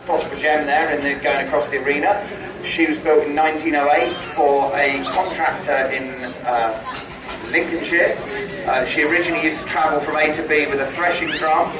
Prosper Gem there going across the arena. She was built in 1908 for a contractor in Lincolnshire. She originally used to travel from A to B with a threshing drum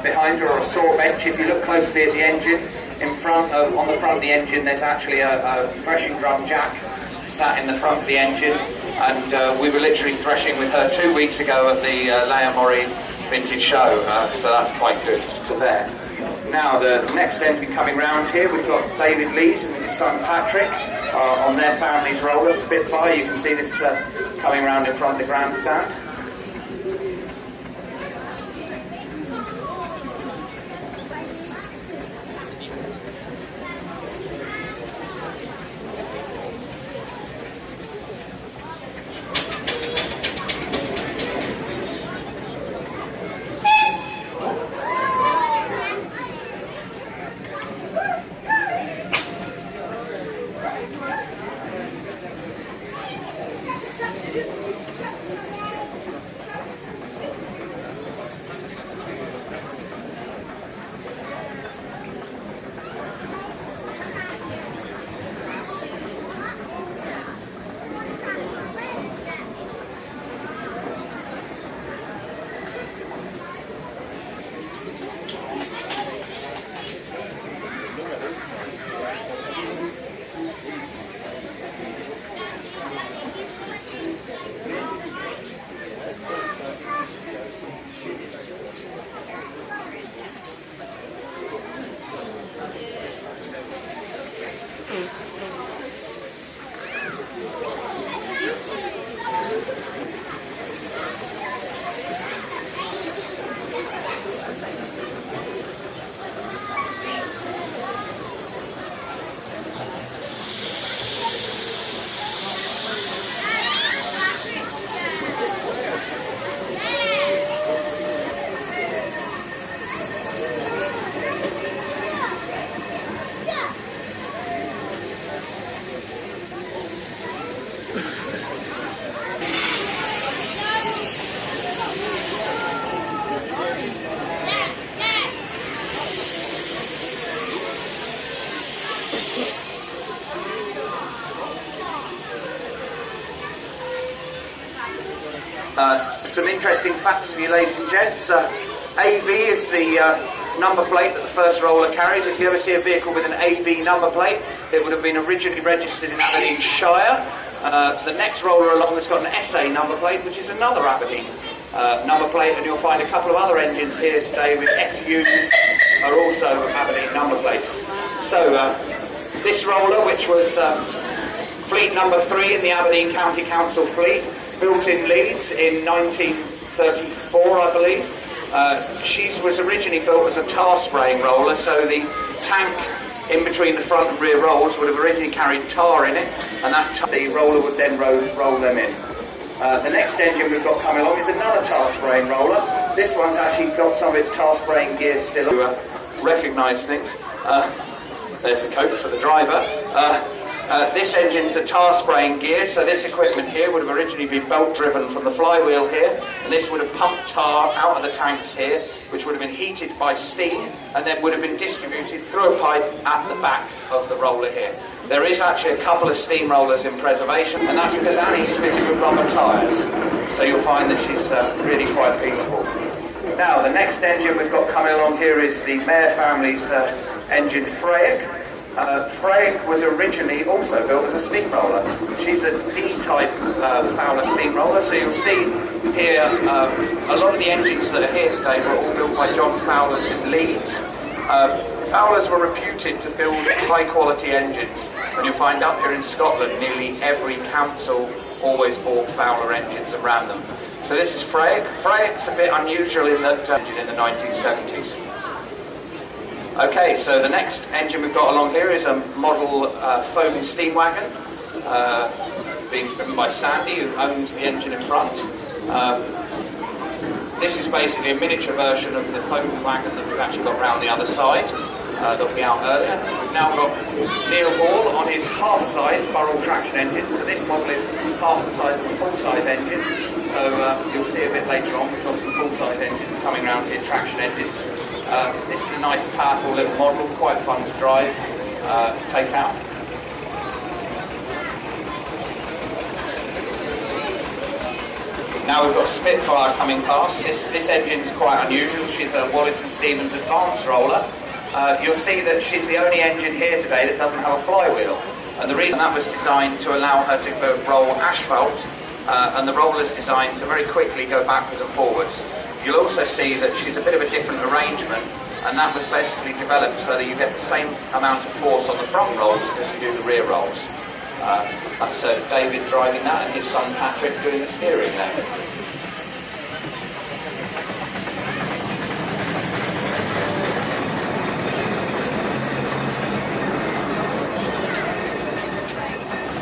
behind her, or a saw bench. If you look closely at the engine, on the front of the engine, there's actually a threshing drum jack sat in the front of the engine, and we were literally threshing with her 2 weeks ago at the Laomori Vintage Show, so that's quite good to there. Now the next engine coming round here, we've got David Lees and his son Patrick on their family's roller, Spitfire. You can see this coming round in front of the grandstand. Some interesting facts for you, ladies and gents. AV is the number plate that the first roller carries. If you ever see a vehicle with an AV number plate, it would have been originally registered in Aberdeenshire. The next roller along has got an SA number plate, which is another Aberdeen number plate, and you'll find a couple of other engines here today with SUs are also Aberdeen number plates. So this roller, which was fleet number 3 in the Aberdeen County Council fleet, built in Leeds in 1934, I believe. She was originally built as a tar spraying roller, so the tank in between the front and rear rolls would have originally carried tar in it, and the roller would then roll them in. The next engine we've got coming along is another tar spraying roller. This one's actually got some of its tar spraying gears still to recognise things. There's the coach for the driver. This engine's a tar spraying gear, so this equipment here would have originally been belt driven from the flywheel here, and this would have pumped tar out of the tanks here, which would have been heated by steam, and then would have been distributed through a pipe at the back of the roller here. There is actually a couple of steam rollers in preservation, and that's because Annie's fitted with rubber tyres, so you'll find that she's really quite peaceful. Now, the next engine we've got coming along here is the Mayer family's engine Freyek. Freyek was originally also built as a steamroller. She's a D-type Fowler steamroller, so you'll see here a lot of the engines that are here today were all built by John Fowlers in Leeds. Fowlers were reputed to build high-quality engines, and you'll find up here in Scotland nearly every council always bought Fowler engines and ran them. So this is Freyek. Freyek's a bit unusual in that engine in the 1970s. Okay, so the next engine we've got along here is a model foam steam wagon, being driven by Sandy, who owns the engine in front. This is basically a miniature version of the foam wagon that we've actually got round the other side, that'll be out earlier. We've now got Neil Hall on his half-size Burrell traction engine, so this model is half the size of a full-size engine, so you'll see a bit later on we've got some full-size engines coming round here, traction engines. This is a nice, powerful little model, quite fun to drive, take out. Now we've got Spitfire coming past. This engine's quite unusual. She's a Wallace and Stevens advanced roller. You'll see that she's the only engine here today that doesn't have a flywheel. And the reason that was designed to allow her to roll asphalt, and the roller is designed to very quickly go backwards and forwards. You'll also see that she's a bit of a different arrangement, and that was basically developed so that you get the same amount of force on the front rolls as you do the rear rolls. That's David driving that and his son Patrick doing the steering there.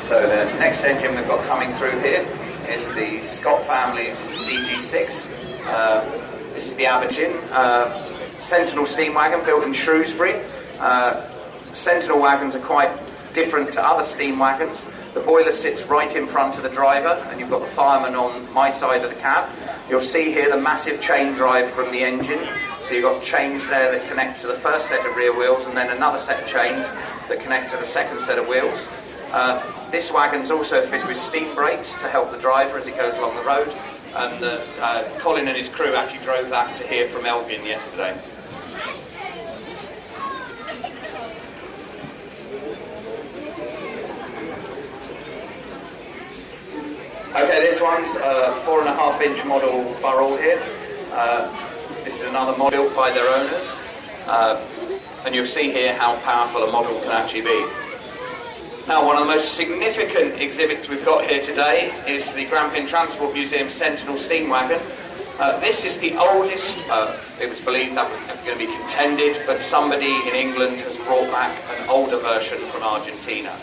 So the next engine we've got coming through here is the Scott family's DG6. This is the Aberdeen Sentinel steam wagon built in Shrewsbury. Sentinel wagons are quite different to other steam wagons. The boiler sits right in front of the driver, and you've got the fireman on my side of the cab. You'll see here the massive chain drive from the engine. So you've got chains there that connect to the first set of rear wheels, and then another set of chains that connect to the second set of wheels. This wagon's also fitted with steam brakes to help the driver as he goes along the road, and Colin and his crew actually drove that to here from Elgin yesterday. Okay, this one's a 4.5-inch model Burrell here. This is another model built by their owners, and you'll see here how powerful a model can actually be. Now, one of the most significant exhibits we've got here today is the Grampian Transport Museum Sentinel steam wagon. This is the oldest, it was believed that was never going to be contended, but somebody in England has brought back an older version from Argentina.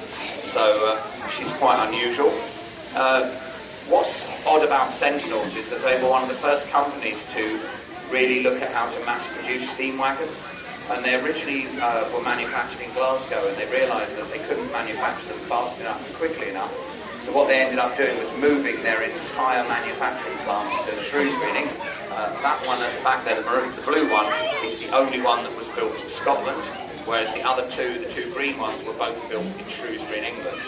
So she's quite unusual. What's odd about Sentinels is that they were one of the first companies to really look at how to mass produce steam wagons. And they originally were manufactured in Glasgow, and they realised that they couldn't manufacture them fast enough and quickly enough. So what they ended up doing was moving their entire manufacturing plant to Shrewsbury in England. That one at the back there, the blue one, is the only one that was built in Scotland, whereas the other two, the two green ones, were both built in Shrewsbury in England.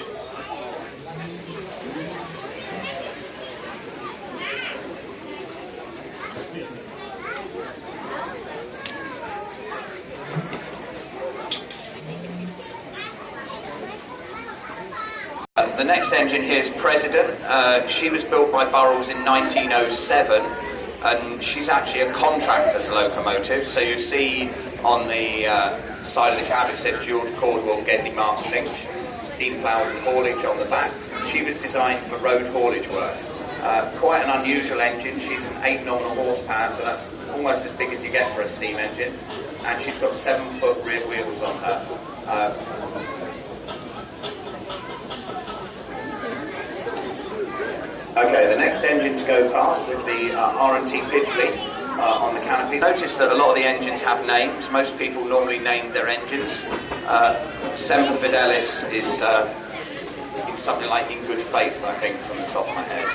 The next engine here is President. She was built by Burrells in 1907, and she's actually a contractor's locomotive. So you see on the side of the cab it says George Caldwell Gedney Marketing, steam ploughs and haulage on the back. She was designed for road haulage work. Quite an unusual engine. She's an 8 nautical horsepower, so that's almost as big as you get for a steam engine. And she's got 7-foot rear wheels on her. Okay, the next engine to go past with the R&T Pidgley on the canopy. Notice that a lot of the engines have names. Most people normally name their engines. Seminole Fidelis is something like In Good Faith, I think, from the top of my head.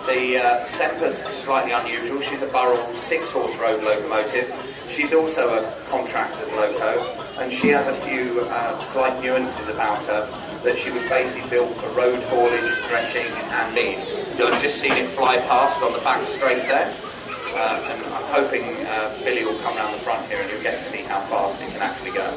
The Semper's slightly unusual. She's a Burrell 6-horse road locomotive. She's also a contractor's loco, and she has a few slight nuances about her. That she was basically built for road haulage, stretching and lead. You'll have just seen it fly past on the back straight there. And I'm hoping Billy will come around the front here and you'll get to see how fast it can actually go.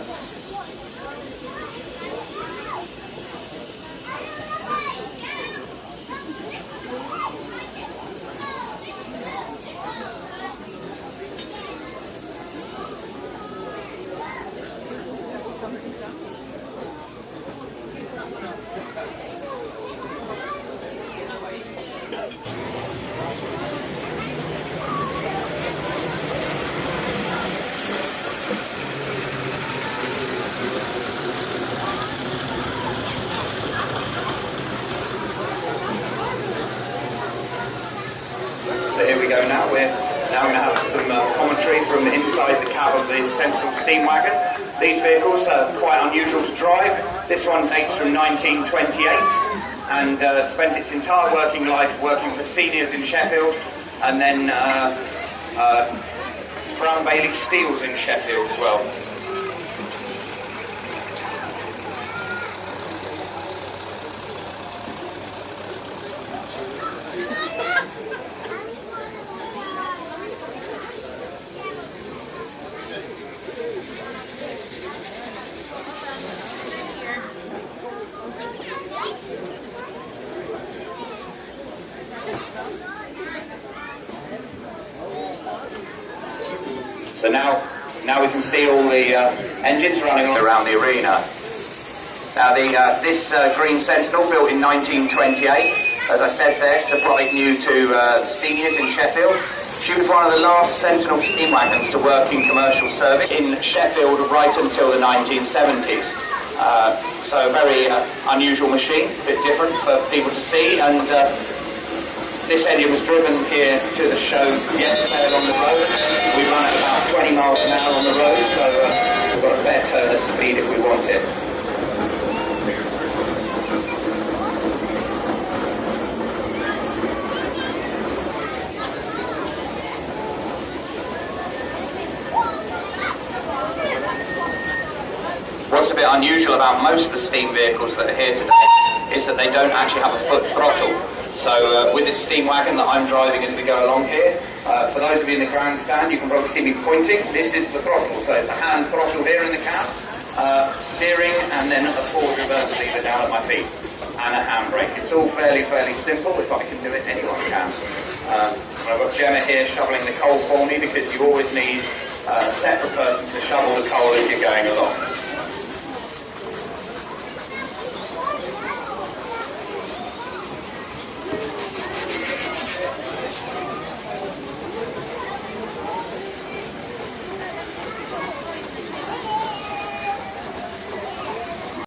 Now we're going to have some commentary from inside the cab of the Sentinel steam wagon. These vehicles are quite unusual to drive. This one dates from 1928 and spent its entire working life working for seniors in Sheffield, and then Brown Bailey steels in Sheffield as well. So now we can see all the engines running around the arena. Now this green Sentinel, built in 1928, as I said there, supplied new to seniors in Sheffield. She was one of the last Sentinel steam wagons to work in commercial service in Sheffield right until the 1970s. So a very unusual machine, a bit different for people to see, and this engine was driven here to the show yesterday along the road. We run at about 20 miles an hour on the road, so we've got a fair turn of speed if we want it. What's a bit unusual about most of the steam vehicles that are here today is that they don't actually have a foot throttle. So with this steam wagon that I'm driving as we go along here, for those of you in the grandstand, you can probably see me pointing. This is the throttle, so it's a hand throttle here in the cab, steering, and then a forward reverse lever down at my feet, and a handbrake. It's all fairly simple. If I can do it, anyone can. I've got Gemma here shoveling the coal for me, because you always need a separate person to shovel the coal as you're going along.